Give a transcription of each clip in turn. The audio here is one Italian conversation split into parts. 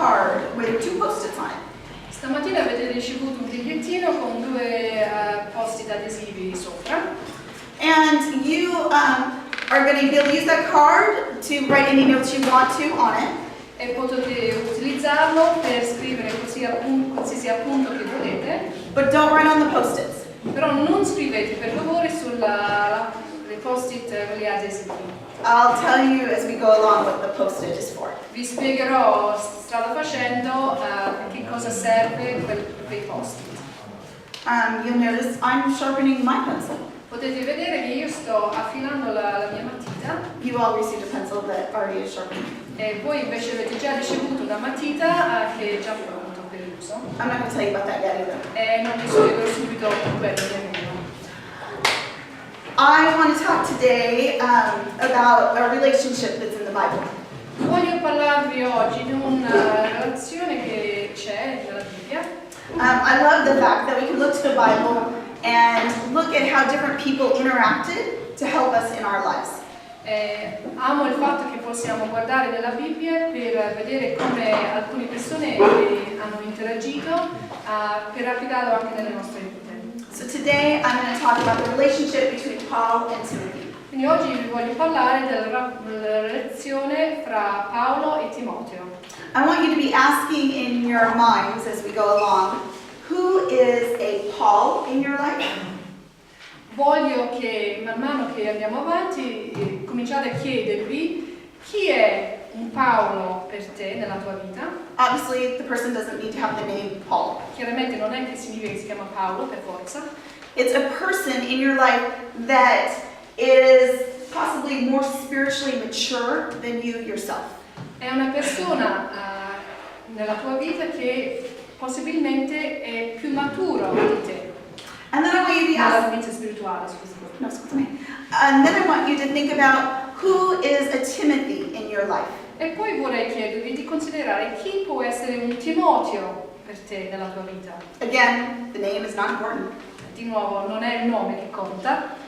card with 2 post-its on it. Stamattina avete ricevuto un bigliettino con 2 post-it adesivi sopra. And you are going to be able to use that card to write any notes you want to on it. E potete utilizzarlo per scrivere qualsiasi appunto che volete. But don't write on the post-its. Però non scrivete per favore sulle post-it quelli adesivi. I'll tell you as we go along what the post-it is for. Vi spiegherò strada facendo che cosa serve quei post-it. You'll notice I'm sharpening my pencil. Potete vedere che io sto affilando la mia matita. You all received a pencil that already is sharpened. E voi invece avete già ricevuto una matita che è già pronto per l'uso. I'm not going to tell you about that yet either. E non vi spiegherò subito quello nemmeno. I want to talk today about a relationship that's in the Bible. Voglio parlarvi oggi di una relazione che c'è nella Bibbia. I love the fact that we can look to the Bible and look at how different people interacted to help us in our lives. Amo il fatto che possiamo guardare nella Bibbia per vedere come alcune persone hanno interagito per applicarlo anche nelle nostre vite. So today I'm going to talk about the relationship between Paul and Timothy. Quindi oggi vi voglio parlare della relazione fra Paolo e Timoteo. I want you to be asking in your minds as we go along, who is a Paul in your life? Voglio che man mano che andiamo avanti cominciate a chiedervi chi è un Paolo per te nella tua vita. Obviously, the person doesn't need to have the name Paul. Chiaramente non è che significa che si chiama Paolo per forza. It's a person in your life that is possibly more spiritually mature than you yourself. È una persona nella tua vita che possibilmente è più maturo di te. And then I want you to Nella ask, vita spirituale, scusami. no, scusami. And then I want you to think about who is a Timothy in your life. E poi vorrei chiedervi di considerare chi può essere un Timoteo per te nella tua vita. Again, the name is not important. Di nuovo, non è il nome che conta,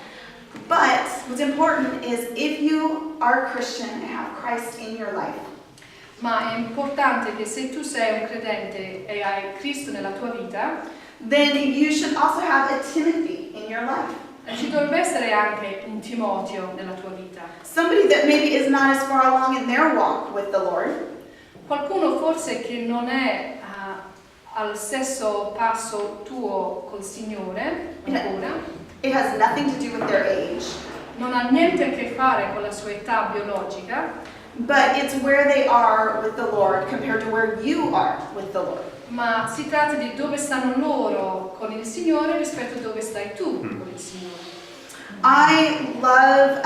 But what's important is if you are a Christian and have Christ in your life, ma è importante che se tu sei un credente e hai Cristo nella tua vita, then you should also have a Timothy in your life. ci dovrebbe essere anche un Timoteo nella tua vita. Somebody that maybe is not as far along in their walk with the Lord, Qualcuno forse che non è al stesso passo tuo col Signore ancora, it has nothing to do with their age, non ha niente a che fare con la sua età biologica, but it's where they are with the Lord compared to where you are with the Lord. ma si tratta di dove stanno loro con il Signore rispetto a dove stai tu con il Signore. I love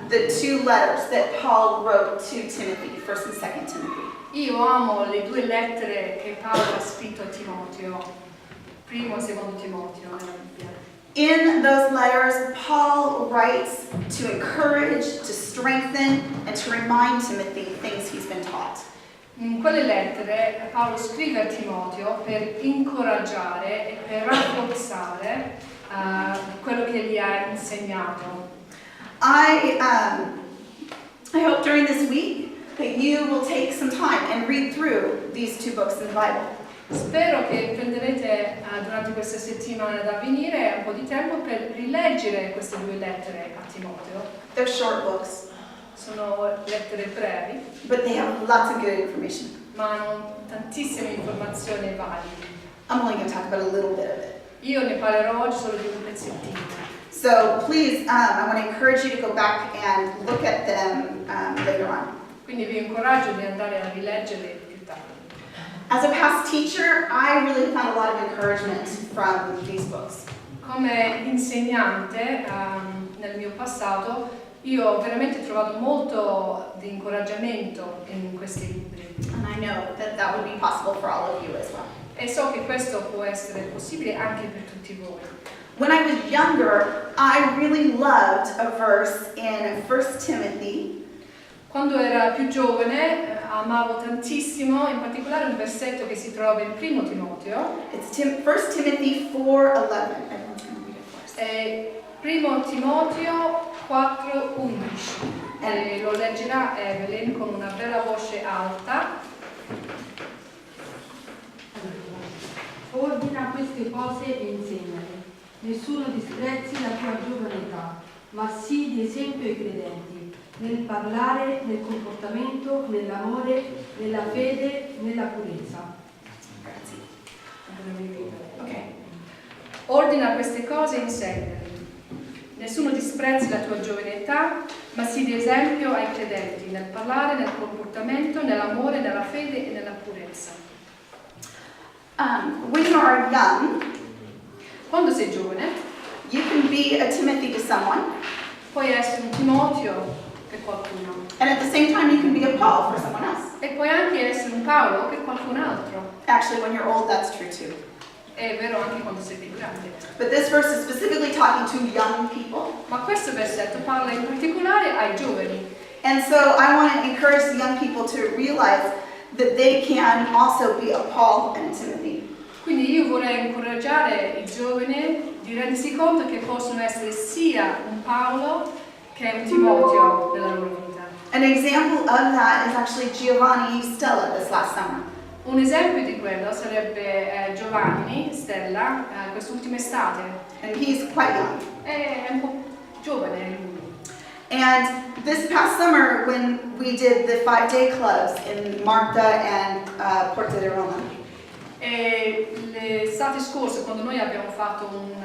the 2 letters that Paul wrote to Timothy, 1st and 2nd Timothy. Io amo le 2 lettere che Paolo ha scritto a Timoteo, primo e secondo Timoteo nella Bibbia. In those letters, Paul writes to encourage, to strengthen, and to remind Timothy things he's been taught. In quelle lettere Paolo scrive a Timoteo per incoraggiare e per rafforzare quello che gli ha insegnato. I hope during this week that you will take some time and read through these 2 books in the Bible. Spero che prenderete durante queste settimane da venire un po' di tempo per rileggere queste 2 lettere a Timoteo. They're short books, Sono lettere brevi, but they have lots of good information. ma hanno tantissime informazioni valide. I'm only going to talk about a little bit of it. Io ne parlerò oggi solo di un pezzettino. So please, I want to encourage you to go back and look at them later on. Quindi vi incoraggio di andare a rileggerle più tardi. As a past teacher, I really found a lot of encouragement from these books. Come insegnante nel mio passato, io ho veramente trovato molto di incoraggiamento in questi libri. And I know that that would be possible for all of you as well. E so che questo può essere possibile anche per tutti voi. When I was younger, I really loved a verse in 1 Timothy. Quando era più giovane amavo tantissimo, in particolare un versetto che si trova in Primo Timoteo. It's 1 Timothy 4:11. Primo Timoteo 4:11. Lo leggerà Evelyn con una bella voce alta. Ordina queste cose e insegnale. Nessuno disprezzi la tua giovane età, ma sii di esempio ai credenti, nel parlare, nel comportamento, nell'amore, nella fede, nella purezza. Ok. Ordina queste cose e insegnali. Nessuno disprezzi la tua giovane età, ma sii di esempio ai credenti, nel parlare, nel comportamento, nell'amore, nella fede e nella purezza. When you are young, Quando sei giovane, you can be a Timothy to someone, puoi essere un Timoteo per qualcuno, and at the same time, you can be a Paul for someone else. e puoi anche essere un Paolo per qualcun altro. Actually, when you're old, that's true too. È vero anche quando sei più grande. But this verse is specifically talking to young people. Ma questo versetto parla in particolare ai giovani. And so I want to encourage the young people to realize that they can also be a Paul and a Timothy. Quindi io vorrei incoraggiare i giovani di rendersi conto che possono essere sia un Paolo che un Timoteo nella loro vita. An example of that is actually Giovanni Stella this last summer. Un esempio di quello sarebbe Giovanni Stella quest'ultima estate. And he's quite young. È un po' giovane lui. And this past summer, when we did the 5-day clubs in Marta and Porta di Roma, E l'estate scorsa, quando noi abbiamo fatto un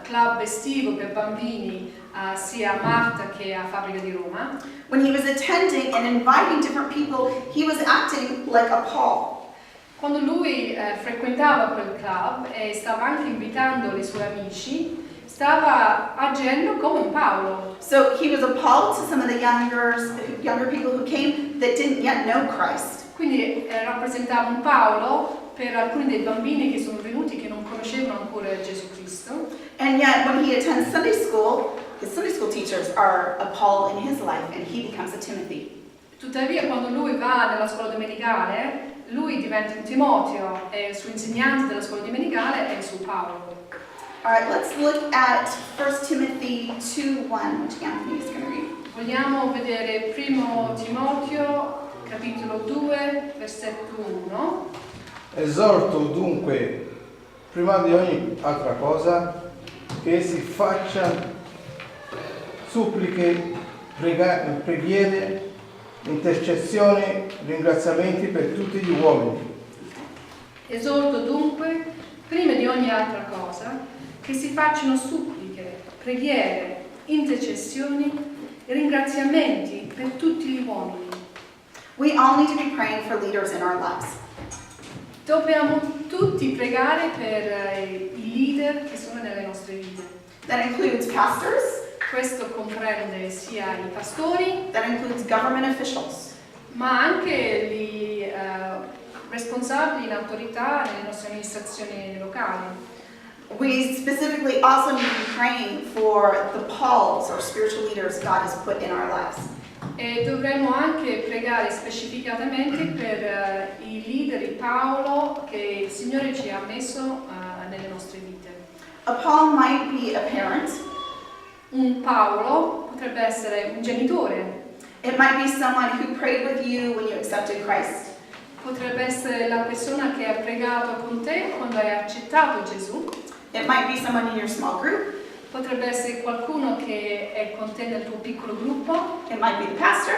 club estivo per bambini sia a Marta che a Fabbrica di Roma, when he was attending and inviting different people, he was acting like a Paul. quando lui frequentava quel club e stava anche invitando i suoi amici, stava agendo come un Paolo. So he was a Paul to some of the younger people who came that didn't yet know Christ. Quindi rappresentava un Paolo per alcuni dei bambini che sono venuti che non conoscevano ancora Gesù Cristo. And yet when he attends Sunday school, his Sunday school teachers are a Paul in his life and he becomes a Timothy. Tuttavia quando lui va nella scuola domenicale, lui diventa un Timoteo e il suo insegnante della scuola domenicale è il suo Paolo. All right, let's look at 1 Timothy 2:1, which Anthony is going to read. Vogliamo vedere primo Timoteo, capitolo 2, versetto 1. Esorto dunque, prima di ogni altra cosa, che si faccia suppliche, preghiere, intercessioni, ringraziamenti per tutti gli uomini. Esorto dunque, prima di ogni altra cosa, che si facciano suppliche, preghiere, intercessioni e ringraziamenti per tutti gli uomini. We all need to be praying for leaders in our lives. Dobbiamo tutti pregare per i leader che sono nelle nostre vite. That includes pastors, Questo comprende sia i pastori, that includes government officials. ma anche gli responsabili in autorità nelle nostre amministrazioni locali. We specifically also need to be praying for the Pauls or spiritual leaders God has put in our lives. E dovremmo anche pregare specificatamente per i leader di Paolo che il Signore ci ha messo nelle nostre vite. A Paul might be a parent. Un Paolo potrebbe essere un genitore, It might be someone who prayed with you when you accepted Christ. potrebbe essere la persona che ha pregato con te quando hai accettato Gesù, It might be someone in your small group. potrebbe essere qualcuno che è con te nel tuo piccolo gruppo, It might be the pastor.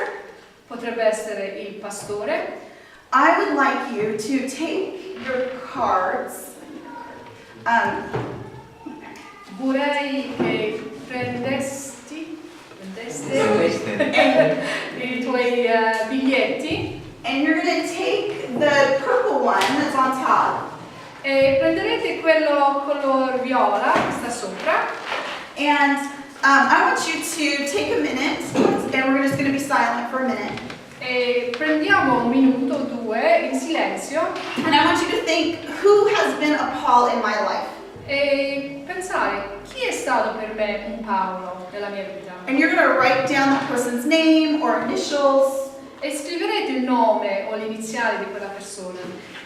potrebbe essere il pastore. I would like you to take your cards. Vorrei che prendeste i tuoi biglietti And you're going to take the purple one that's on top. e prenderete quello color viola che sta sopra. And I want you to take a minute, and we're just going to be silent for a minute. E prendiamo un minuto o due in silenzio And I want you to think, who has been a Paul in my life? e pensare chi è stato per me un Paolo nella mia vita. And you're going to write down that person's name or initials. E scriverete il nome o le iniziali di quella persona.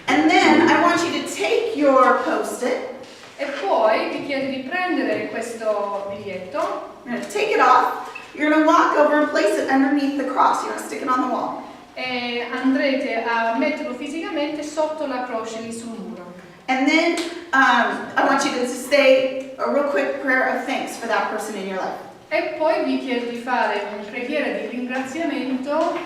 And then I want you to take your Post-it. E poi vi chiedo di prendere questo biglietto, You're going to take it off. You're going to walk over and place it underneath the cross. You're going to stick it on the wall. e andrete a metterlo fisicamente sotto la croce lì sul muro. And then I want you to say a real quick prayer of thanks for that person in your life. E poi vi chiedo di fare una preghiera di ringraziamento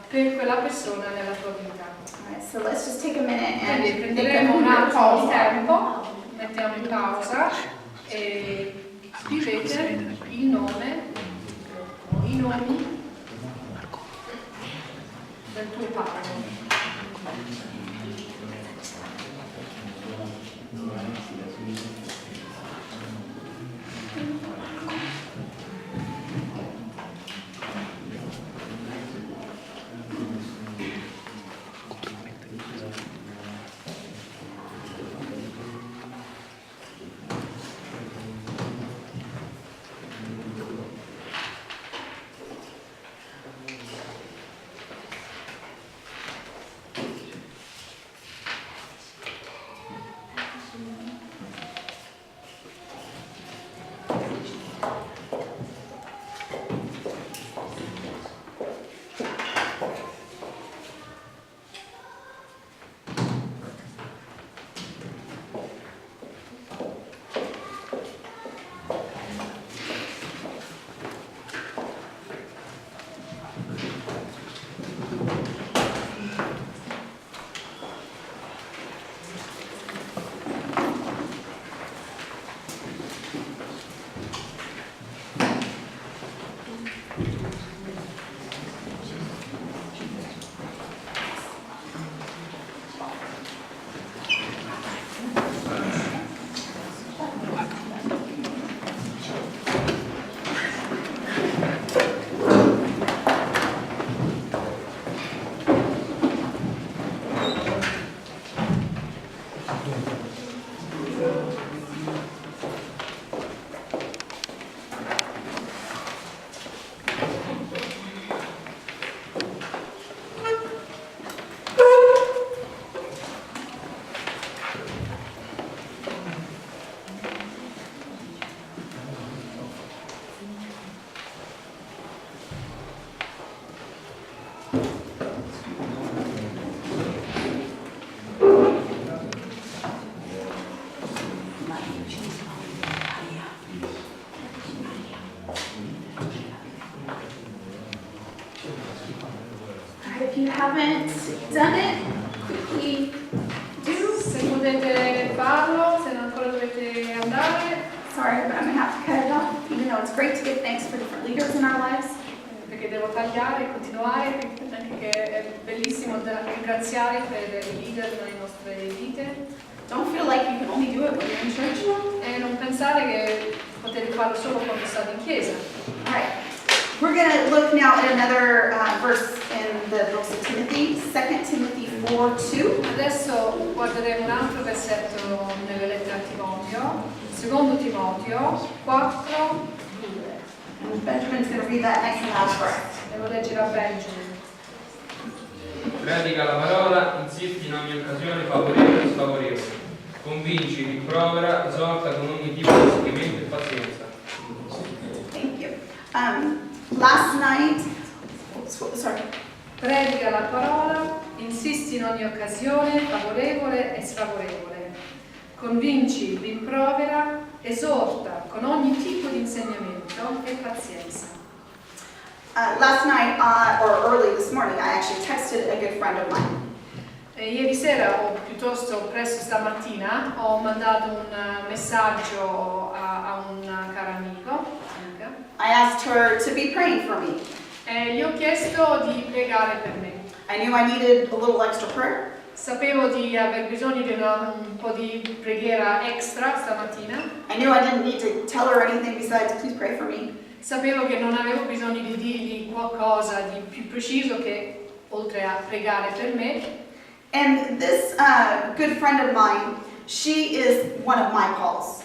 per quella persona nella tua vita. All right, so let's just take a minute and Quindi think of prenderemo who un your attimo calls di are. tempo, mettiamo in pausa e scrivete il nome, i nomi del tuo Paolo. If you haven't done it, quickly do. Se potete farlo, se non ancora dovete andare, Sorry, but I'm gonna have to cut it off, even though it's great to give thanks for different leaders in our lives. perché devo tagliare e continuare, anche che è bellissimo da ringraziare per i leader nelle nostre vite. Don't feel like you can only do it when you're in church. E non pensare che potete farlo solo quando state in chiesa. All right, we're gonna look now at another verse in the book of Timothy, 2 Timothy 4:2. Adesso guarderemo un altro versetto nelle lettere a Timoteo, secondo Timoteo 4, And Benjamin's gonna read that next and last verse. devo leggere a Benjamin. Predica la parola, insisti in ogni occasione favorevole e sfavorevole. Convinci, rimprovera, esorta con ogni tipo di seguimento e pazienza. Thank you. Last night, sorry. Predica la parola, insisti in ogni occasione, favorevole e sfavorevole. Convinci, rimprovera, esorta con ogni tipo di insegnamento e pazienza. Last night, or early this morning, I actually texted a good friend of mine. E ieri sera, o piuttosto presto stamattina, ho mandato un messaggio a un caro amico. I asked her to be praying for me. E gli ho chiesto di pregare per me. I knew I needed a little extra prayer. Sapevo di aver bisogno di un po' di preghiera extra stamattina. I knew I didn't need to tell her anything besides, please pray for me. Sapevo che non avevo bisogno di dirgli qualcosa di più preciso che oltre a pregare per me. And this good friend of mine, she is one of my Pauls.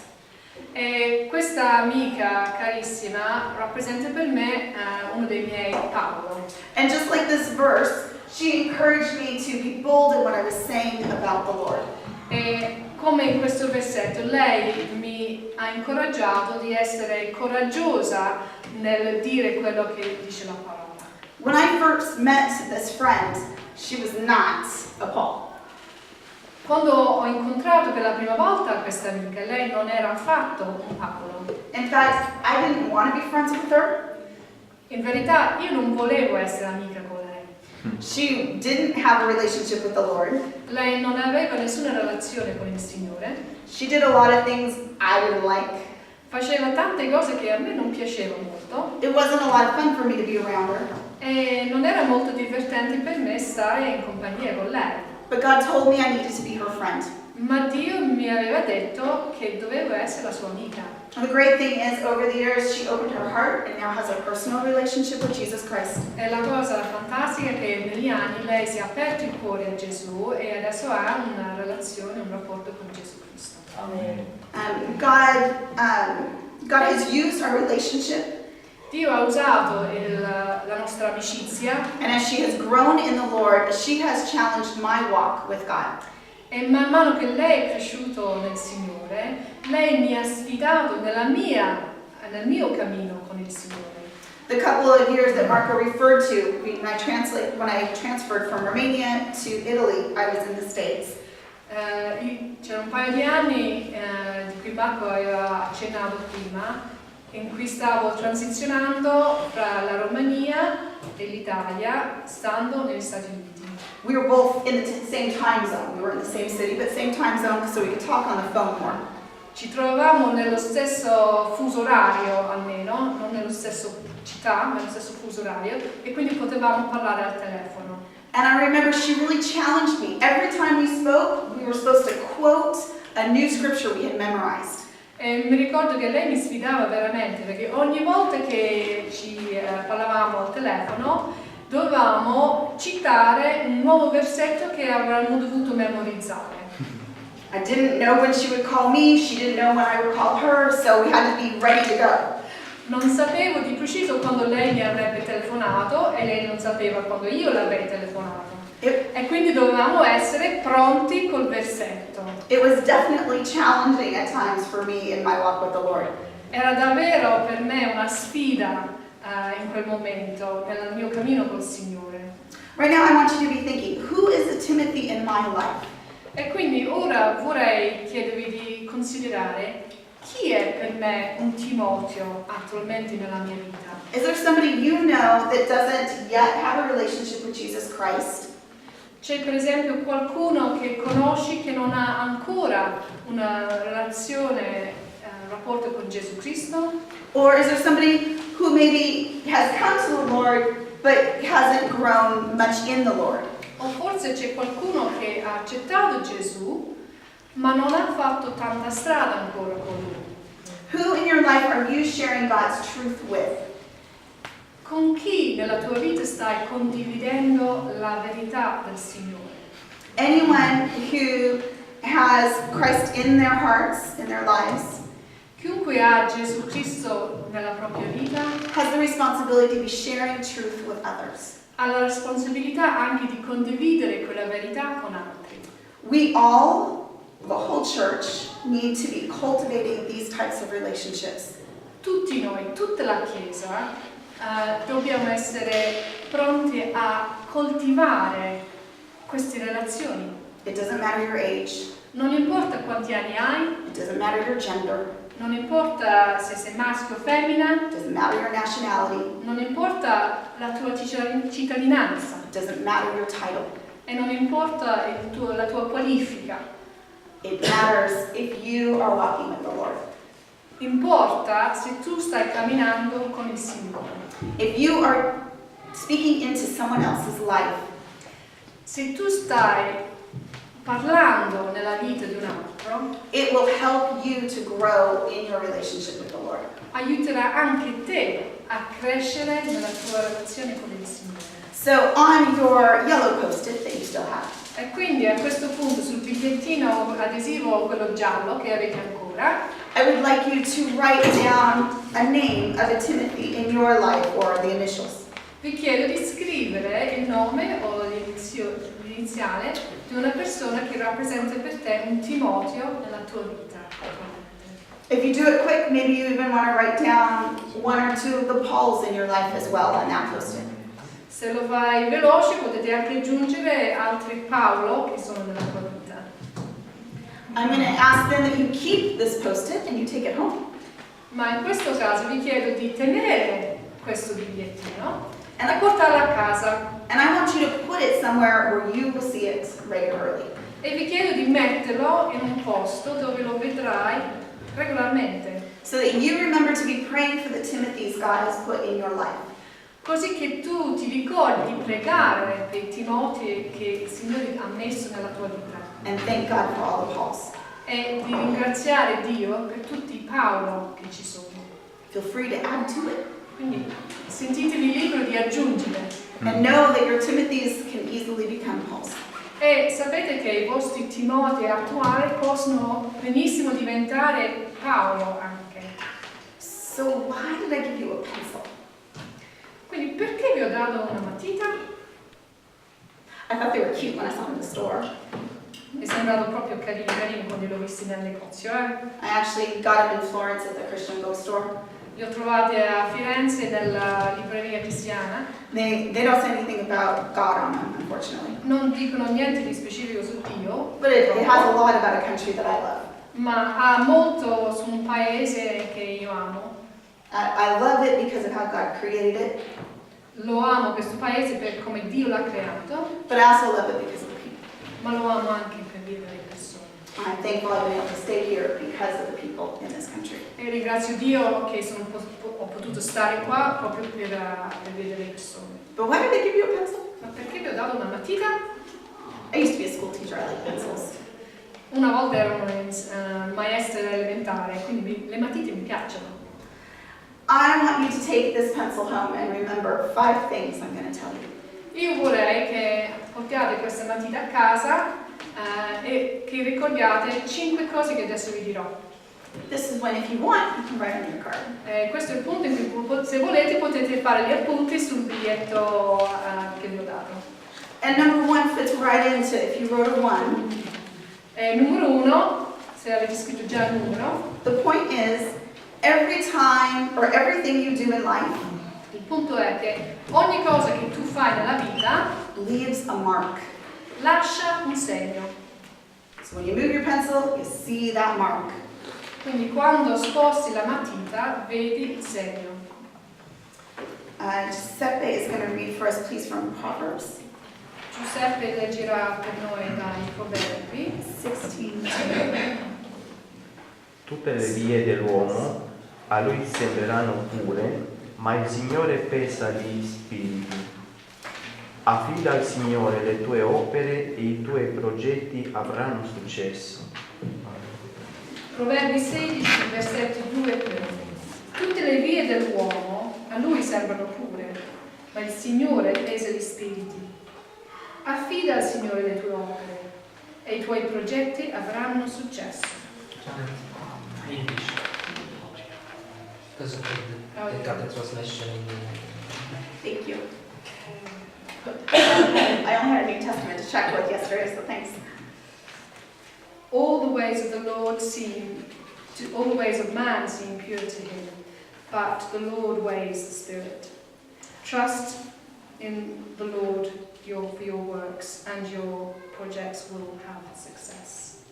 E questa amica carissima rappresenta per me uno dei miei Paolo. And just like this verse, she encouraged me to be bold in what I was saying about the Lord. E come in questo versetto, lei mi ha incoraggiato di essere coraggiosa nel dire quello che dice la parola. When I first met this friend, she was not a Paul. Quando ho incontrato per la prima volta questa amica, lei non era affatto un Paolo. In fact, I didn't want to be friends with her. In verità io non volevo essere amica con lei. She didn't have a relationship with the Lord. Lei non aveva nessuna relazione con il Signore. She did a lot of things I didn't like. Faceva tante cose che a me non piacevano molto. It wasn't a lot of fun for me to be around her. E non era molto divertente per me stare in compagnia con lei. But God told me I needed to be her friend. Ma Dio mi aveva detto che dovevo essere la sua amica. And the great thing is, over the years, she opened her heart and now has a personal relationship with Jesus Christ. E la cosa fantastica è che negli anni lei si è aperto il cuore a Gesù e adesso ha una relazione, un rapporto con Gesù Cristo. God has used our relationship, Dio ha usato la nostra amicizia and as she has grown in the Lord, she has challenged my walk with God. e man mano che lei è cresciuto nel Signore, lei mi ha sfidato nel mio cammino con il Signore. The couple of years that Marco referred to, when I transferred from Romania to Italy, I was in the States. C'era un paio di anni di cui Marco aveva accennato prima, in cui stavo transizionando fra la Romania e l'Italia, stando negli Stati Uniti. We were both in the same time zone. We were in the same city, but same time zone, so we could talk on the phone more. Ci trovavamo nello stesso fuso orario almeno, non nello stesso città, ma nello stesso fuso orario, e quindi potevamo parlare al telefono. And I remember she really challenged me. Every time we spoke, we were supposed to quote a new scripture we had memorized. E mi ricordo che lei mi sfidava veramente, perché ogni volta che ci parlavamo al telefono dovevamo citare un nuovo versetto che avremmo dovuto memorizzare. I didn't know when she would call me, she didn't know when I would call her, so we had to be ready to go. Non sapevo di preciso quando lei mi avrebbe telefonato e lei non sapeva quando io l'avrei telefonato. E quindi dovevamo essere pronti col versetto. It was definitely challenging at times for me in my walk with the Lord. Era davvero per me una sfida in quel momento, nel mio cammino col Signore. Right now I want you to be thinking, who is the Timothy in my life? E quindi ora vorrei chiedervi di considerare chi è per me un Timoteo attualmente nella mia vita. Is there somebody you know that doesn't yet have a relationship with Jesus Christ? C'è per esempio qualcuno che conosci che non ha ancora una relazione, un rapporto con Gesù Cristo? Or is there somebody who maybe has come to the Lord but hasn't grown much in the Lord? O forse c'è qualcuno che ha accettato Gesù ma non ha fatto tanta strada ancora con Lui. Who in your life are you sharing God's truth with? Con chi nella tua vita stai condividendo la verità del Signore? Anyone who has Christ in their hearts, in their lives, Chiunque ha Gesù Cristo nella propria vita has the responsibility to be sharing truth with others. ha la responsabilità anche di condividere quella verità con altri. We all, the whole church, need to be cultivating these types of relationships. Tutti noi, tutta la Chiesa, dobbiamo essere pronti a coltivare queste relazioni. It doesn't matter your age, Non importa quanti anni hai, it doesn't matter your gender, non importa se sei maschio o femmina, it doesn't matter your nationality, non importa la tua cittadinanza it doesn't matter your title. e non importa la tua qualifica. It matters if you are walking with the Lord. Importa se tu stai camminando con il Signore. If you are speaking into someone else's life, Se tu stai parlando nella vita di un altro, it will help you to grow in your relationship with the Lord. aiuterà anche te a crescere nella tua relazione con il Signore. So on your yellow post-it that you still have, E quindi a questo punto sul bigliettino adesivo, quello giallo che avete ancora, I would like you to write down a name of a Timothy in your life or the initials. vi chiedo di scrivere il nome o l'iniziale di una persona che rappresenta per te un Timoteo nella tua vita. If you do it quick, maybe you even want to write down one or two of the Pauls in your life as well on that post-it. Se lo fai veloce potete anche aggiungere altri Paolo che sono nella tua vita. I'm going to ask then that you keep this post-it and you take it home. Ma in questo caso vi chiedo di tenere questo bigliettino e portarlo a casa. And I want you to put it somewhere where you will see it regularly. E vi chiedo di metterlo in un posto dove lo vedrai regolarmente, So that you remember to be praying for the Timothys God has put in your life. così che tu ti ricordi di pregare per i Timotei che il Signore ha messo nella tua vita And thank God for all the Pauls. e di ringraziare Dio per tutti i Paolo che ci sono. Feel free to add to it. Quindi sentitevi liberi di aggiungere. And know that your Timothys can easily become Pauls. E sapete che i vostri Timotei attuali possono benissimo diventare Paolo anche. So why did I give you a pencil? Quindi perché vi ho dato una matita? I thought they were cute when I saw them in the store. Mi è sembrato proprio carini quando li ho visti nel negozio. I actually got them in Florence at the Christian bookstore. Li ho trovati a Firenze nella libreria cristiana. They don't say anything about God on them, unfortunately. Non dicono niente di specifico su Dio, But it has a lot about a country that I love. ma ha molto su un paese che io amo. I love it because of how God created it, Lo amo questo paese per come Dio l'ha creato, but I also love it because of the people. ma lo amo anche per vivere le persone. I'm thankful I've been able to stay here because of the people in this country. E ringrazio Dio che ho potuto stare qua proprio per vedere le persone. But why did I give you a pencil? Ma perché vi ho dato una matita? I used to be a school teacher, I like pencils. Una volta ero maestra elementare, quindi le matite mi piacciono. I want you to take this pencil home and remember 5 things I'm going to tell you. Io vorrei che portiate questa matita a casa e che ricordiate 5 cose che adesso vi dirò. This is when, if you want, you can write on your card. Questo è il punto in cui, se volete, potete fare gli appunti sul biglietto che vi ho dato. And number 1 fits right into, if you wrote a 1, Numero 1, se avete scritto già il numero, the point is, every time or everything you do in life il punto è che ogni cosa che tu fai nella vita leaves a mark. lascia un segno. So when you move your pencil, you see that mark. Quindi quando sposti la matita vedi il segno. Giuseppe is going to read for us, please, from Proverbs Giuseppe leggerà per noi dai Proverbi 16:2. Tutte le vie dell'uomo a lui sembreranno pure, ma il Signore pesa gli spiriti. Affida al Signore le tue opere e i tuoi progetti avranno successo. Proverbi 16, versetti 2 e 3. Tutte le vie dell'uomo a lui sembrano pure, ma il Signore pesa gli spiriti. Affida al Signore le tue opere e i tuoi progetti avranno successo. English. Because of the other translation in Thank you. I only had a New Testament to check with yesterday, so thanks. All the ways of man seem pure to him, but the Lord weighs the spirit. Trust in the Lord for your works, and your projects will have success.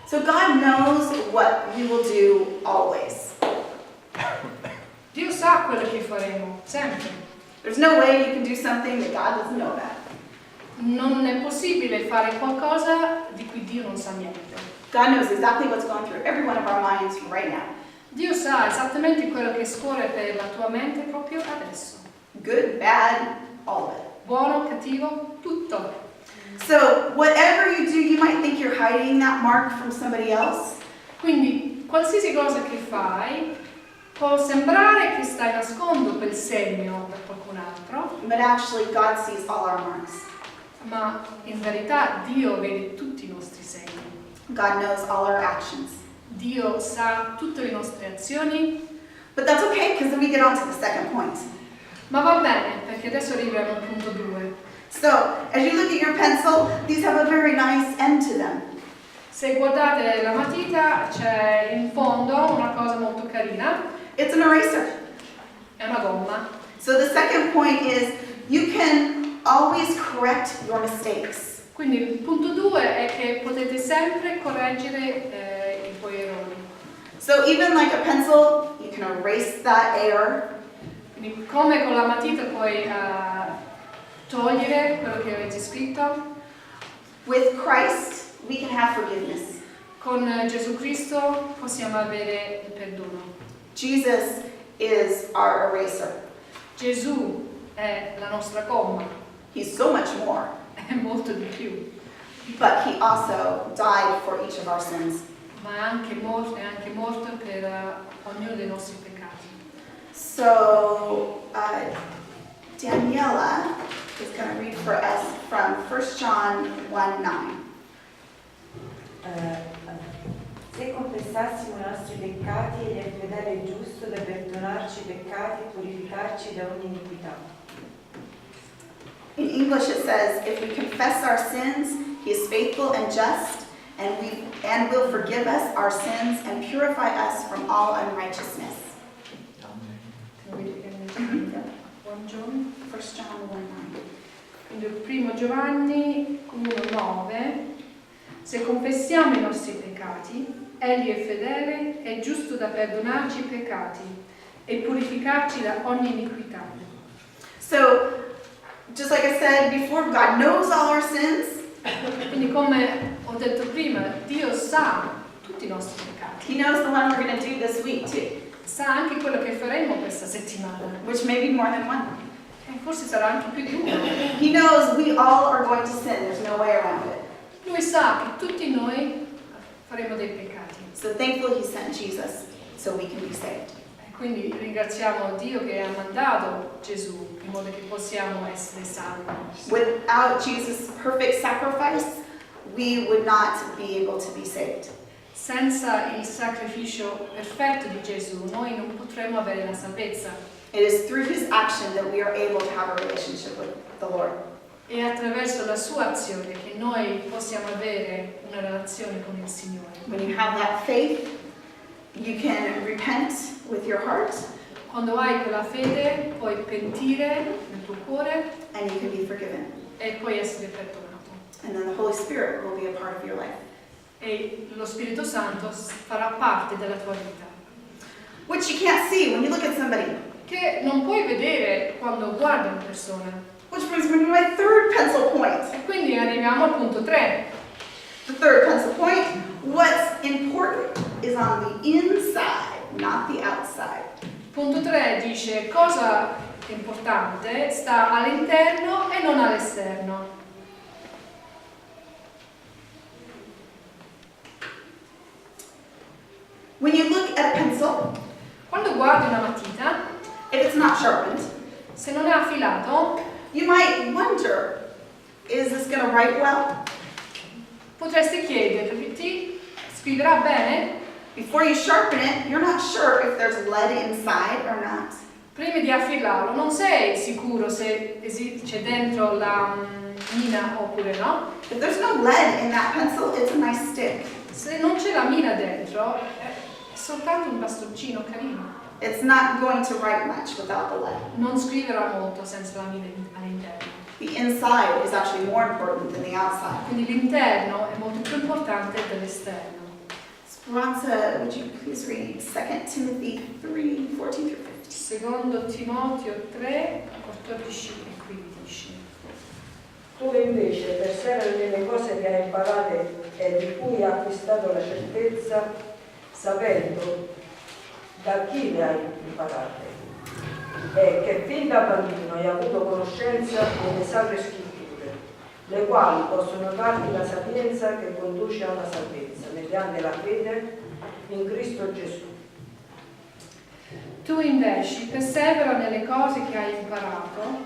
So God knows what we will do always. Dio sa quello che faremo, sempre. There's no way you can do something that God doesn't know about. Non è possibile fare qualcosa di cui Dio non sa niente. God knows exactly what's going through every one of our minds right now. Dio sa esattamente quello che scorre per la tua mente proprio adesso. Good, bad, all of it. Buono, cattivo, tutto. So whatever you do, you might think you're hiding that mark from somebody else. Quindi qualsiasi cosa che fai può sembrare che stai nascondendo quel segno da qualcun altro, But actually, God sees all our marks. ma in verità Dio vede tutti i nostri segni. God knows all our actions. Dio sa tutte le nostre azioni, But that's okay, because then we get on to the second point. ma va bene, perché adesso arriviamo al punto 2. So, as you look at your pencil, these have a very nice end to them. Se guardate la matita c'è in fondo una cosa molto carina, It's an eraser. è una gomma. So the second point is you can always correct your mistakes. Quindi il punto 2 è che potete sempre correggere i tuoi errori. So even like a pencil, you can erase that error. Quindi come con la matita puoi togliere quello che avete scritto, With Christ, we can have forgiveness. con Gesù Cristo possiamo avere il perdono. Jesus is our eraser. Gesù è la nostra gomma, He's so much more, è molto di più, but he also died for each of our sins. ma è anche morto per ognuno dei nostri peccati. So Daniela is going to read for us from 1 John 1:9. Se confessassimo i nostri peccati, egli è fedele e giusto da perdonarci i peccati e purificarci da ogni iniquità. In English it says, if we confess our sins, he is faithful and just, and will forgive us our sins and purify us from all unrighteousness. Buon giorno. 1 John 1:9. Quindi il primo Giovanni 1,9: se confessiamo i nostri peccati, egli è fedele e giusto da perdonarci i peccati e purificarci da ogni iniquità. So, just like I said before, God knows all our sins. Quindi come ho detto prima, Dio sa tutti i nostri peccati, He knows the one we're going to do this week too, sa anche quello che faremo questa settimana, which may be more than one. e forse sarà anche più di uno. He knows we all are going to sin. There's no way around it. Lui sa che tutti noi faremo dei peccati. So thankful he sent Jesus so we can be saved. E quindi ringraziamo Dio che ha mandato Gesù in modo che possiamo essere salvi. Without Jesus' perfect sacrifice, we would not be able to be saved. Senza il sacrificio perfetto di Gesù noi non potremo avere la salvezza. It is through his action that we are able to have a relationship with the Lord. È attraverso la sua azione che noi possiamo avere una relazione con il Signore. When you have that faith, you can repent with your heart Quando hai quella fede puoi pentire nel tuo cuore and you can be forgiven. e puoi essere perdonato. And then the Holy Spirit will be a part of your life. E lo Spirito Santo farà parte della tua vita, Which you can't see when you look at somebody. che non puoi vedere quando guardi una persona. Which brings me to my third pencil point. E quindi arriviamo al punto 3. The third pencil point, what's important is on the inside, not the outside. Punto 3 dice cosa è importante sta all'interno e non all'esterno. When you look at a pencil, Quando guardi una matita, if it's not sharpened, se non è affilato, you might wonder, is this going to write well? potresti chiederti, scriverà bene? Before you sharpen it, you're not sure if there's lead inside or not. Prima di affilarlo non sei sicuro se c'è dentro la mina oppure no. If there's no lead in that pencil, it's a nice stick. Se non c'è la mina dentro, è soltanto un bastoncino carino. It's not going to write much without the lead. Non scriverà molto senza la mina all'interno. The inside is actually more important than the outside. Quindi l'interno è molto più importante dell'esterno. Speranza, would you please read 2 Timothy 3, 14 through 15? Secondo Timoteo 3, 14 e 15. Tu invece persevera nelle cose che hai imparate e di cui hai acquistato la certezza, sapendo da chi le hai imparate, e che fin da bambino hai avuto conoscenza delle sacre scritture, le quali possono darti la sapienza che conduce alla salvezza, mediante la fede in Cristo Gesù. Tu invece persevera nelle cose che hai imparato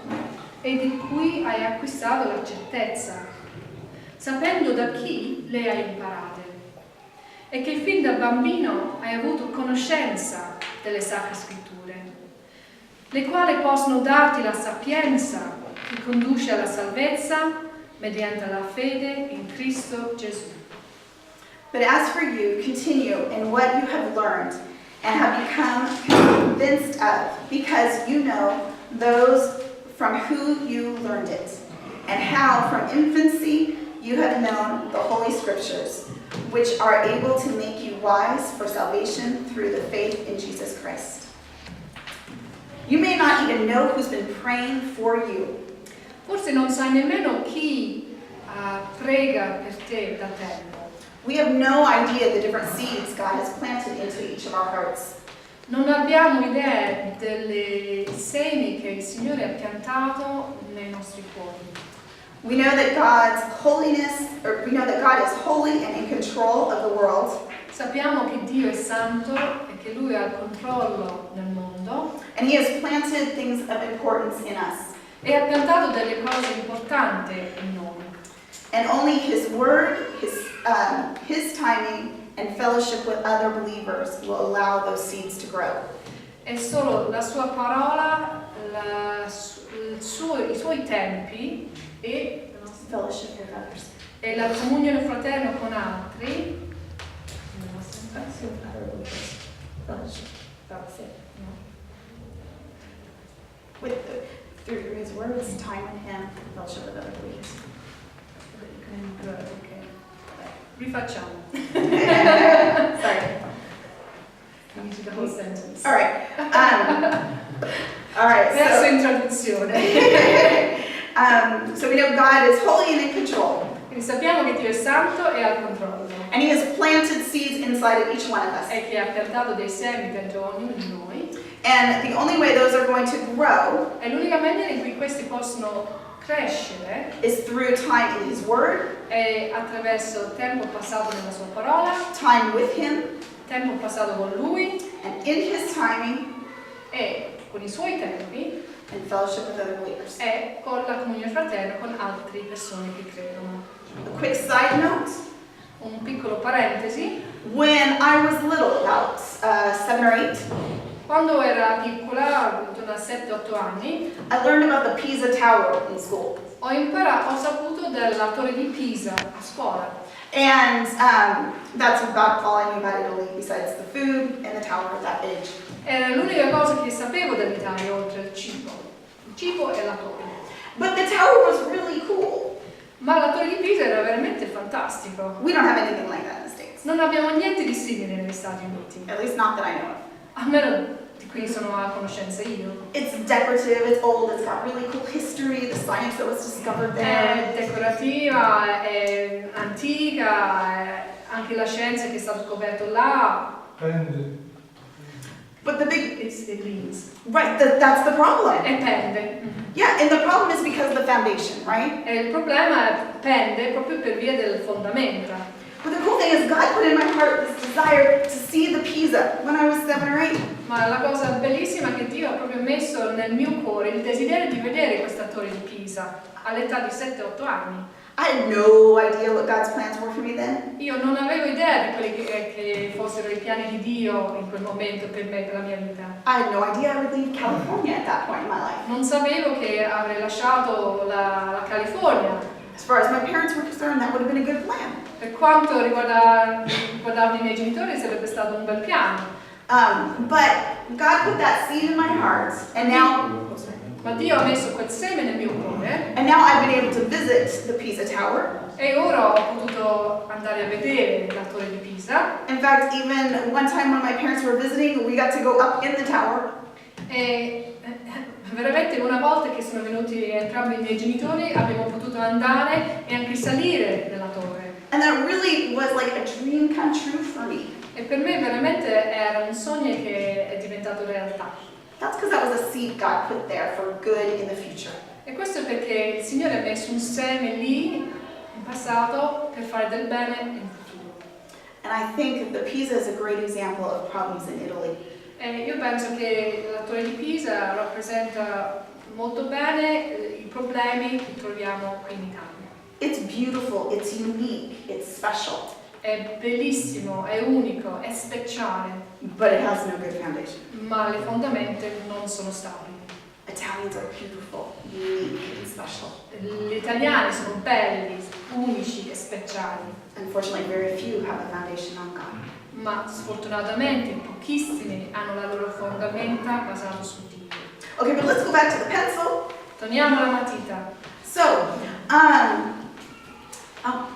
e di cui hai acquistato la certezza, sapendo da chi le hai imparate, e che fin da bambino hai avuto conoscenza delle sacre scritture, le quali possono darti la sapienza che conduce alla salvezza mediante la fede in Cristo Gesù. But as for you, continue in what you have learned and have become convinced of, because you know those from whom you learned it, and how from infancy you have known the Holy Scriptures, which are able to make you wise for salvation through the faith in Jesus Christ. You may not even know who's been praying for you. Forse non sai nemmeno chi prega per te da tempo. We have no idea the different seeds God has planted into each of our hearts. Non abbiamo idea delle semi che il Signore ha piantato nei nostri cuori. We know that we know that God is holy and in control of the world. Sappiamo che Dio è santo e che Lui ha il controllo nel mondo And He has planted things of importance in us. e ha piantato delle cose importanti in noi. And only His Word, His timing, and fellowship with other believers will allow those seeds to grow. È solo la sua parola, i suoi tempi e Fellowship with others. la comunione fraterna con altri. Through His words, time with Him, fellowship with other believers. Ok. Rifacciamo. Sorry. Finisci the whole sentence. All right. All right. Verso in traduzione. So we know God is holy and in control. Quindi sappiamo che Dio è santo e al controllo. And He has planted seeds inside of each one of us. E che ha piantato dei semi dentro ognuno di noi. And the only way those are going to grow E l'unica maniera in cui questi possono crescere is through time in His Word, è attraverso tempo passato nella sua parola, time with Him, tempo passato con Lui and in His timing, e con i suoi tempi and fellowship with other believers. e con la comunione fraterna con altre persone che credono. A quick side note, Un piccolo parentesi, when I was little, about 7 or 8, quando era piccola, intorno a 7-8 anni, I learned about the Pisa Tower in school. ho saputo della torre di Pisa a scuola. And that's about all I knew about Italy, besides the food and the tower at that age. Era l'unica cosa che sapevo dell'Italia oltre al cibo. Il cibo e la torre. But the tower was really cool. Ma la torre di Pisa era veramente fantastico. We don't have anything like that in the States. Non abbiamo niente di simile negli Stati Uniti. At least not that I know of. Almeno di cui sono a conoscenza io. It's decorative, it's old, it's got really cool history, the science that was discovered there. È decorativa, è antica, è anche la scienza che è stata scoperta là. But the big, It leans. right, that's the problem. E pende. Yeah, and the problem is because of the foundation, right? E il problema è pende proprio per via del fondamento. But the cool thing is God put in my heart this desire to see the Pisa when I was 7 or 8. Ma la cosa bellissima è che Dio ha proprio messo nel mio cuore il desiderio di vedere questa torre di Pisa all'età di 7-8 anni. I had no idea what God's plans were for me then. Io non avevo idea di quelli che fossero i piani di Dio in quel momento per me, per la mia vita. I had no idea I would leave California at that point in my life. Non sapevo che avrei lasciato la California. As far as my parents were concerned, that would have been a good plan. Per quanto riguardavano i miei genitori sarebbe stato un bel piano. But God put that seed in my heart, and now Ma Dio ha messo quel seme nel mio cuore I've been able to visit the Pisa Tower. e ora ho potuto andare a vedere la torre di Pisa. In fact, even one time when my parents were visiting, we got to go up in the tower. E veramente una volta che sono venuti entrambi i miei genitori abbiamo potuto andare e anche salire nella torre. And that really was like a dream come true for me. E per me veramente era un sogno che è diventato realtà. That's because that was a seed God put there for good in the future. E questo è perché il Signore ha messo un seme lì in passato per fare del bene in futuro. And I think the Pisa is a great example of problems in Italy. E io penso che la torre di Pisa rappresenta molto bene i problemi che troviamo qui in Italia. It's beautiful, it's unique, it's special, È bellissimo, è unico, è speciale, but it has no good foundation. ma le fondamenta non sono stabili. Italians are beautiful, unique, and special. Gli italiani sono belli, unici e speciali, Unfortunately, very few have a foundation on God. ma sfortunatamente pochissimi hanno la loro fondamenta basata su Dio. Okay, but let's go back to the pencil. Torniamo alla matita. So, Oh,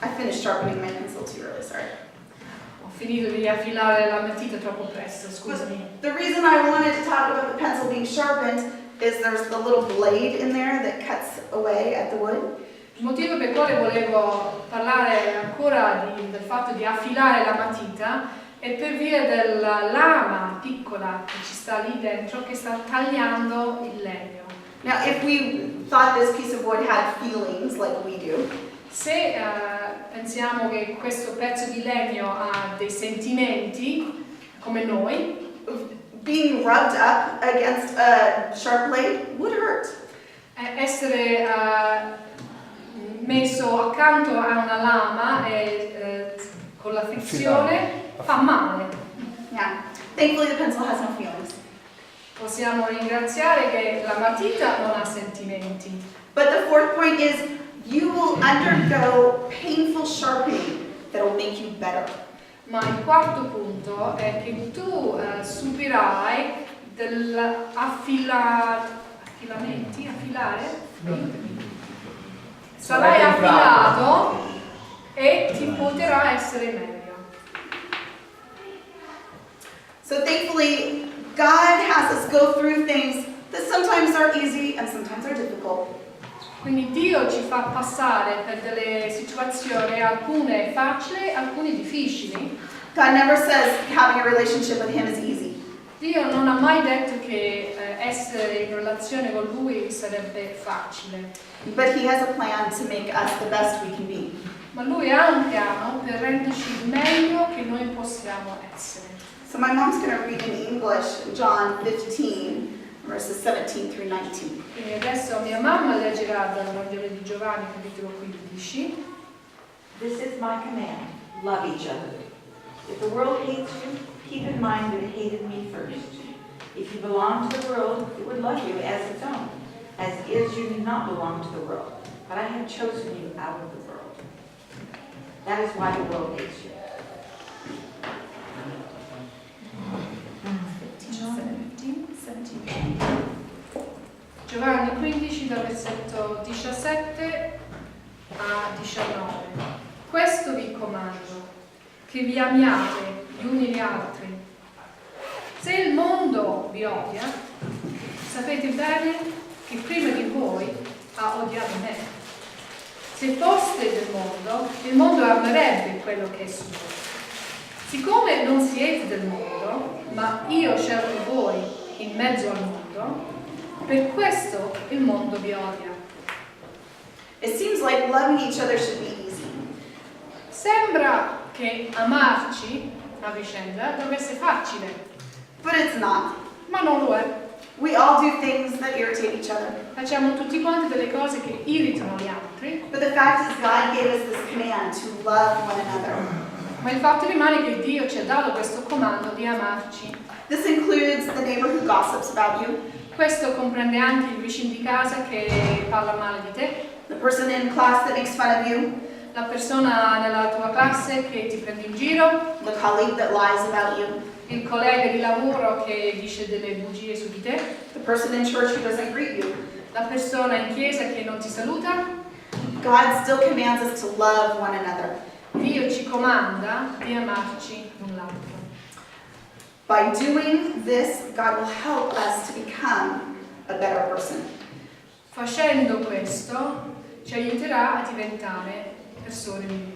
I finished sharpening my pencil too early, sorry. Ho finito di affilare la matita troppo presto, scusami. The reason I wanted to talk about the pencil being sharpened is there's the little blade in there that cuts away at the wood. Il motivo per il quale volevo parlare ancora del fatto di affilare la matita è per via della lama piccola che ci sta lì dentro che sta tagliando il legno. Now, if we thought this piece of wood had feelings like we do, Se pensiamo che questo pezzo di legno ha dei sentimenti come noi, being rubbed up against a sharp blade would hurt. essere messo accanto a una lama e con la frizione fa male. Yeah. Thankfully, the pencil has no feelings. Possiamo ringraziare che la matita non ha sentimenti. But the fourth point is you will undergo painful sharpening that will make you better. Ma il quarto punto è che tu subirai sarai affilato e ti potrà essere meglio. So thankfully, God has us go through things that sometimes are easy and sometimes are difficult. Quindi Dio ci fa passare per delle situazioni, alcune facili, alcune difficili. God never says having a relationship with Him is easy. Dio non ha mai detto che essere in relazione con Lui sarebbe facile. But He has a plan to make us the best we can be. Ma Lui ha un piano per renderci il meglio che noi possiamo essere. So my mom's going to read in English John 15, verses 17 through 19. Quindi adesso mia mamma leggerà dal Vangelo di Giovanni, capitolo 15. This is my command, love each other. If the world hates you, keep in mind that it hated me first. If you belong to the world, it would love you as its own. As it is, you do not belong to the world, but I have chosen you out of the world. That is why the world hates you. Giovanni 15 dal versetto 17 a 19. Questo vi comando, che vi amiate gli uni gli altri. Se il mondo vi odia, sapete bene che prima di voi ha odiato me. Se foste del mondo, il mondo amerebbe quello che è suo. Siccome non siete del mondo, ma io ho scelto voi in mezzo al mondo, per questo il mondo vi odia. It seems like loving each other should be easy. Sembra che amarci a vicenda dovesse essere facile, But it's not. ma non lo è. We all do things that irritate each other. Facciamo tutti quanti delle cose che irritano gli altri, But the fact is God gave us this command to love one another. ma il fatto rimane che Dio ci ha dato questo comando di amarci. This includes the neighbor who gossips about you, Questo comprende anche il vicino di casa che parla male di te, the person in class that makes fun of you, la persona nella tua classe che ti prende in giro, the colleague that lies about you, il collega di lavoro che dice delle bugie su di te, the person in church who doesn't greet you. la persona in chiesa che non ti saluta. God still commands us to love one another. Dio ci comanda di amarci l'un l'altro. By doing this, God will help us to become a better person. Facendo questo ci aiuterà a diventare persone migliori.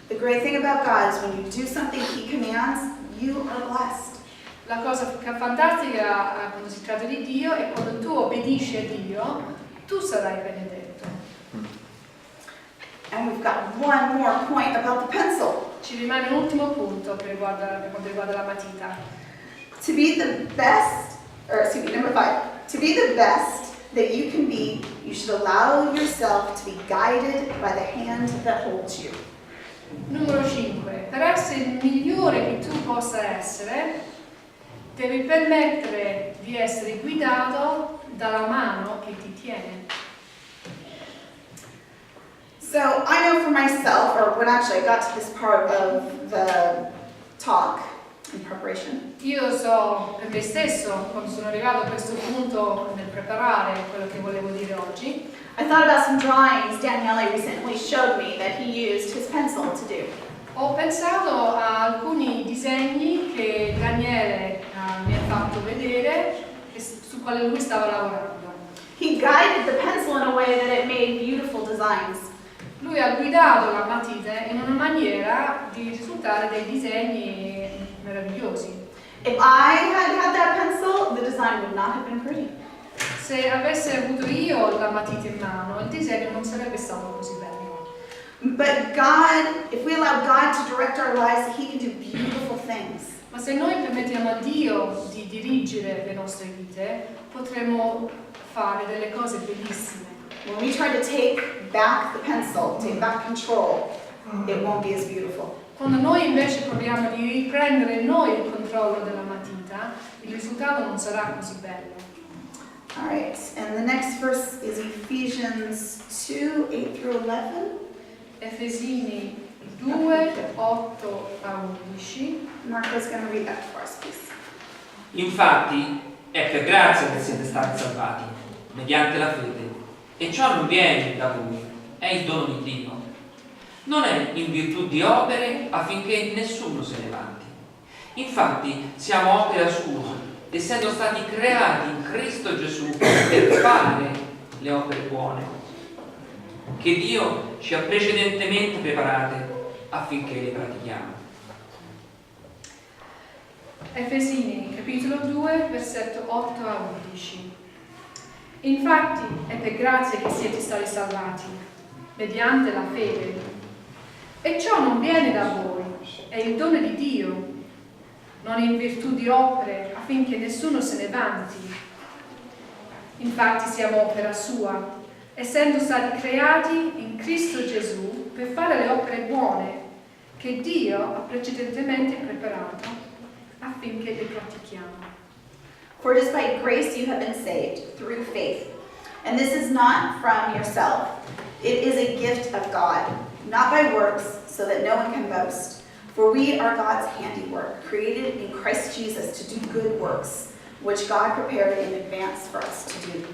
The great thing about God is when you do something He commands, you are blessed. La cosa fantastica quando si tratta di Dio è quando tu obbedisci a Dio, tu sarai benedetto. And we've got one more point about the pencil. Ci rimane un ultimo punto per quanto riguarda la matita. To be the best, or excuse me, number 5, to be the best that you can be, you should allow yourself to be guided by the hand that holds you. Numero 5. Per essere il migliore che tu possa essere, devi permettere di essere guidato dalla mano che ti tiene. So I know for myself, or when actually I got to this part of the talk in preparation, Io so per me stesso, quando sono arrivato a questo punto nel preparare quello che volevo dire oggi, I thought about some drawings Daniele recently showed me that he used his pencil to do. Ho pensato a alcuni disegni che Daniele mi ha fatto vedere e su quale lui stava lavorando. He guided the pencil in a way that it made beautiful designs. Lui ha guidato la matita in una maniera di risultare dei disegni meravigliosi. If I had had that pencil, the design would not have been pretty. Se avessi avuto io la matita in mano, il disegno non sarebbe stato così bello. But God, if we allow God to direct our lives, He can do beautiful things. Ma se noi permettiamo a Dio di dirigere le nostre vite, potremo fare delle cose bellissime. When we try to take back the pencil, take back control, it won't be as beautiful. Quando noi invece proviamo di riprendere noi il controllo della matita, il risultato non sarà così bello. All right, and the next verse is Ephesians 2, 8 through 11. Efesini 2, 8 a 11. Marco's going to read that for us, please. Infatti è per grazia che siete stati salvati, mediante la fede, e ciò non viene da voi, è il dono di Dio. Non è in virtù di opere affinché nessuno se ne vanti. Infatti siamo opera sua, essendo stati creati in Cristo Gesù per fare le opere buone, che Dio ci ha precedentemente preparate affinché le pratichiamo. Efesini, capitolo 2, versetto 8 a 11. Infatti è per grazia che siete stati salvati, mediante la fede. E ciò non viene da voi, è il dono di Dio, non in virtù di opere, affinché nessuno se ne vanti. Infatti siamo opera sua, essendo stati creati in Cristo Gesù per fare le opere buone che Dio ha precedentemente preparato affinché le pratichiamo. For it is by grace you have been saved, through faith. And this is not from yourself. It is a gift of God, not by works, so that no one can boast. For we are God's handiwork, created in Christ Jesus to do good works, which God prepared in advance for us to do.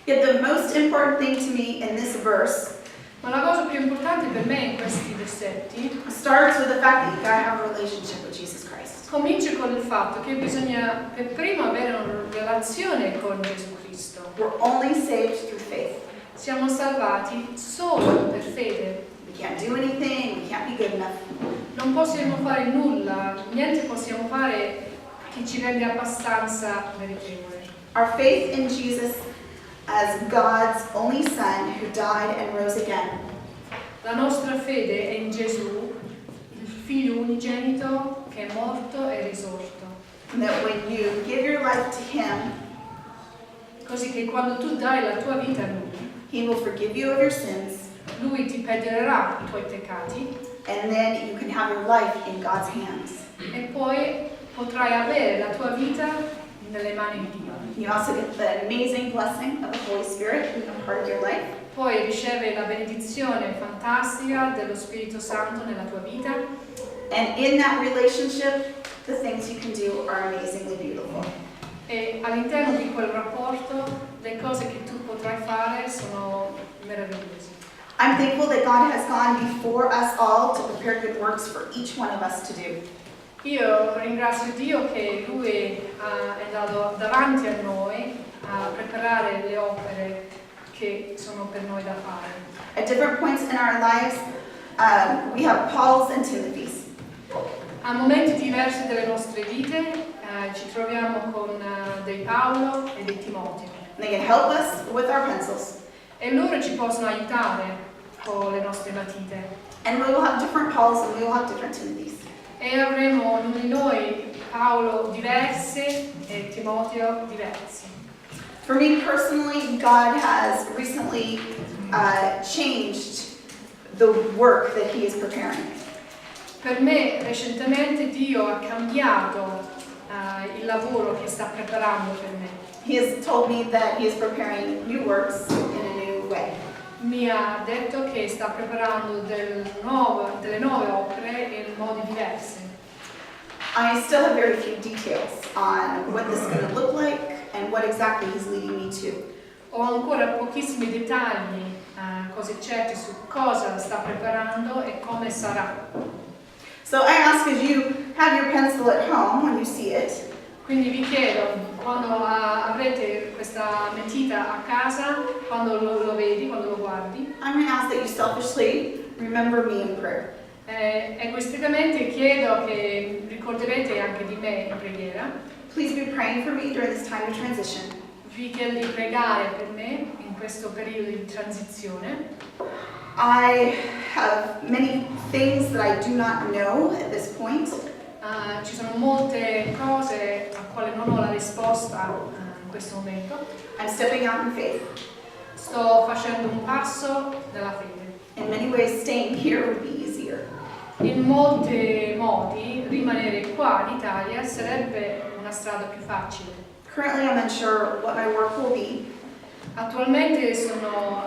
Yet the most important thing to me in this verse Ma la cosa più importante per me in questi versetti starts with the fact that you gotta have a relationship with Jesus Christ. comincia con il fatto che bisogna per primo avere una relazione con Gesù Cristo. We're only saved through faith. Siamo salvati solo per fede. We can't do anything, we can't be good enough. Non possiamo fare nulla, niente possiamo fare che ci rende abbastanza meritevoli. Our faith in Jesus as God's only Son who died and rose again. La nostra fede è in Gesù, il Figlio unigenito che è morto e risorto. And that when you give your life to Him, Così che quando tu dai la tua vita a Lui, He will forgive you of your sins, Lui ti perdonerà i tuoi peccati and then you can have your life in God's hands. e poi potrai avere la tua vita nelle mani di Dio. You also get the amazing blessing of the Holy Spirit being a part of your life. Poi riceve la benedizione fantastica dello Spirito Santo nella tua vita And in that relationship, the things you can do are amazingly beautiful. e all'interno di quel rapporto le cose che tu potrai fare sono meravigliose. I'm thankful that God has gone before us all to prepare good works for each one of us to do. Io ringrazio Dio che Lui è andato davanti a noi a preparare le opere che sono per noi da fare. At different points in our lives, we have Pauls and Timothys. A momenti diversi delle nostre vite ci troviamo con dei Paolo e dei Timoteo They can help us with our pencils. e loro ci possono aiutare con le nostre matite And we will have different Pauls and we will have different Timothys. e avremo di noi Paolo diversi e Timoteo diversi. For me personally, God has recently changed the work that He is preparing. Per me recentemente Dio ha cambiato il lavoro che sta preparando per me. He has told me that He is preparing new works in a new way. Mi ha detto che sta preparando delle nuove opere in modi diversi. I still have very few details on what this is going to look like and what exactly He's leading me to. Ho ancora pochissimi dettagli, cose certe su cosa sta preparando e come sarà. So I ask as you have your pencil at home when you see it, Quindi vi chiedo, quando avrete questa matita a casa, quando lo vedi, quando lo guardi, I'm going to ask that you selfishly remember me in prayer. egoisticamente chiedo che ricorderete anche di me in preghiera. Please be praying for me during this time of transition. Vi chiedo di pregare per me in questo periodo di transizione. I have many things that I do not know at this point. Ci sono molte cose a quale non ho la risposta in questo momento. I'm stepping out in faith. Sto facendo un passo nella fede. In many ways, staying here would be easier. In molti modi rimanere qua in Italia sarebbe una strada più facile. Currently, I'm unsure what my work will be. Attualmente sono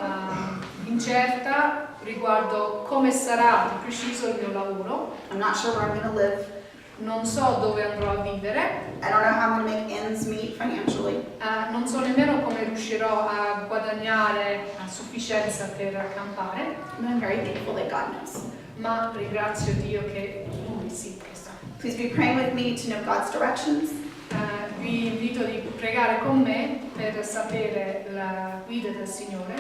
incerta riguardo come sarà di preciso il mio lavoro. I'm not sure where I'm going to live. Non so dove andrò a vivere. I don't know how I'm going to make ends meet financially. Non so nemmeno come riuscirò a guadagnare a sufficienza per accampare. And I'm very thankful that God knows. Ma ringrazio Dio che Lui sì che sa. Please be praying with me to know God's directions. Vi invito a pregare con me per sapere la guida del Signore.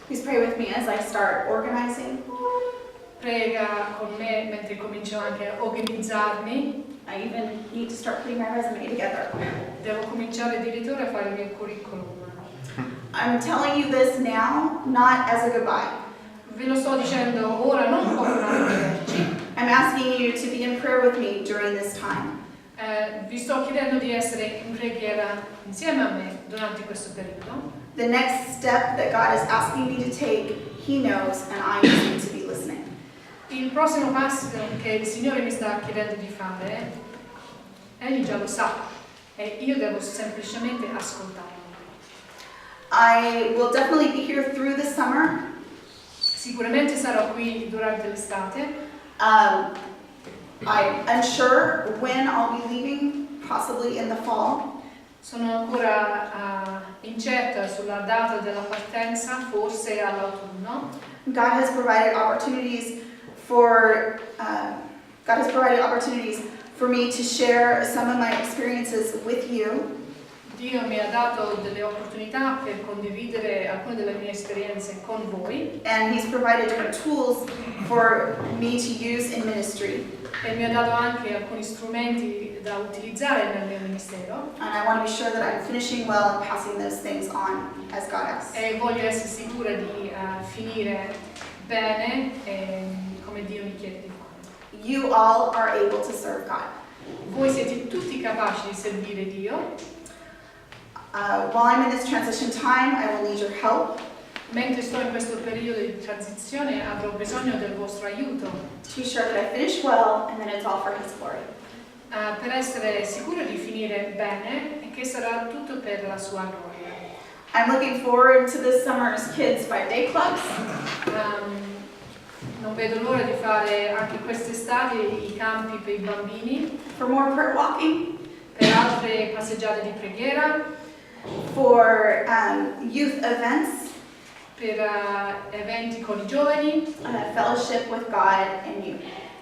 Please pray with me as I start organizing. Prega con me mentre comincio anche a organizzarmi. I even need to start putting my resume together. Devo cominciare addirittura a fare il mio curriculum. I'm telling you this now, not as a goodbye. Ve lo sto dicendo ora non come un arrivederci. I'm asking you to be in prayer with me during this time. Vi sto chiedendo di essere in preghiera insieme a me durante questo periodo. The next step that God is asking me to take, He knows, and I just need to be listening. Il prossimo passo che il Signore mi sta chiedendo di fare, Egli già lo sa, e io devo semplicemente ascoltarlo. I will definitely be here through the summer. Sicuramente sarò qui durante l'estate. I'm unsure when I'll be leaving, possibly in the fall. Sono ancora incerta sulla data della partenza, forse all'autunno. God has provided opportunities for me to share some of my experiences with you. Dio mi ha dato delle opportunità per condividere alcune delle mie esperienze con voi. And He's provided different tools for me to use in ministry. E mi ha dato anche alcuni strumenti da utilizzare nel mio ministero. And I want to be sure that I'm finishing well and passing those things on as God asks. E voglio essere sicura di finire bene come Dio mi chiede di fare. You all are able to serve God. Voi siete tutti capaci di servire Dio. While I'm in this transition time, I will need your help. Mentre sto in questo periodo di transizione avrò bisogno del vostro aiuto. To be sure that I finish well and then it's all for His glory. Per essere sicuro di finire bene e che sarà tutto per la sua gloria. I'm looking forward to this summer's Kids 5-Day Clubs. Non vedo l'ora di fare anche quest'estate i campi per i bambini. For more prayer walking. Per altre passeggiate di preghiera. For youth events. Per eventi con i giovani. Fellowship with God and you.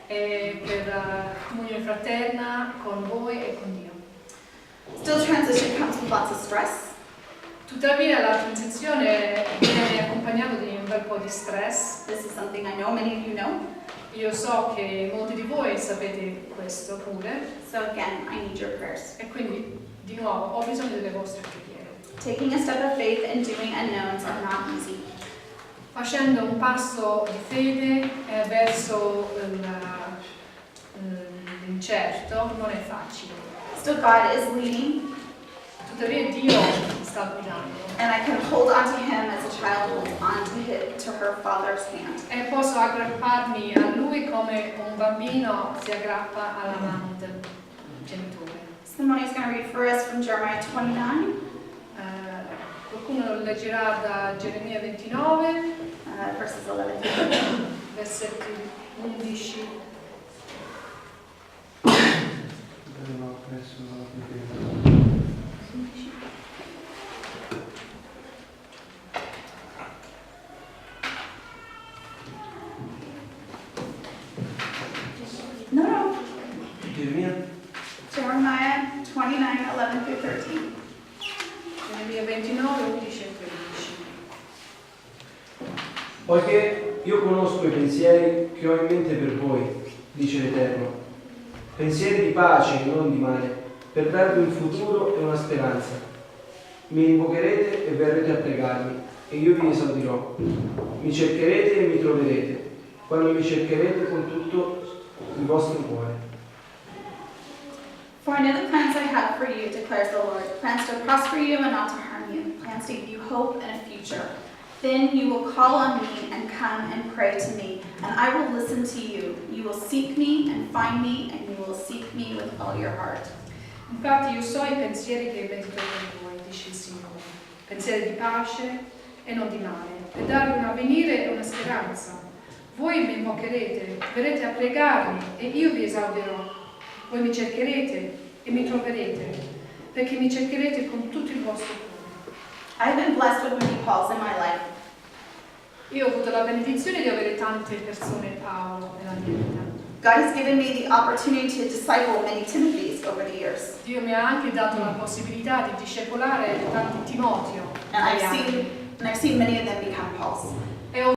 E per comunione fraterna con voi e con Dio. Still, transition comes with lots of stress. Tuttavia la transizione viene accompagnata di un bel po' di stress. This is something I know many of you know. Io so che molti di voi sapete questo pure. So again, I need your prayers. E quindi, di nuovo, ho bisogno delle vostre preghiere. Taking a step of faith and doing unknowns are not easy. Facendo un passo di fede verso l'incerto non è facile. Still, God is leading. Tuttavia Dio sta guidando. And I can hold onto Him as a child holds onto to her father's hand. E posso aggrapparmi a Lui come un bambino si aggrappa alla mano del genitore. Simone is going to read for us from Jeremiah 29. Qualcuno leggerà da Geremia 29, verses 11 through 15. versetti 11. 29, 11 through 13. Geremia 29, 11 e 13. Poiché io conosco i pensieri che ho in mente per voi, dice l'Eterno, pensieri di pace e non di male, per darvi un futuro e una speranza. Mi invocherete e verrete a pregarmi, e io vi esaudirò. Mi cercherete e mi troverete, quando mi cercherete con tutto il vostro cuore. For I know the plans I have for you, declares the Lord, plans to prosper you and not to harm you, plans to give you hope and a future. Then you will call on me and come and pray to me, and I will listen to you. You will seek me and find me, and you will seek me with all your heart. Infatti io so i pensieri che medito per voi, dice il Signore, pensieri di pace e non di male, per darvi un avvenire e una speranza. Voi mi invocherete, verrete a pregarmi e io vi esaudirò. Voi mi cercherete e mi troverete, perché mi cercherete con tutto il vostro cuore. I've been blessed with many Pauls in my life. Io ho avuto la benedizione di avere tante persone Paolo nella mia vita. God has given me the opportunity to disciple many Timothys over the years. Dio mi ha anche dato la possibilità di discepolare tanti Timoteo. And I've seen many of them become Pauls.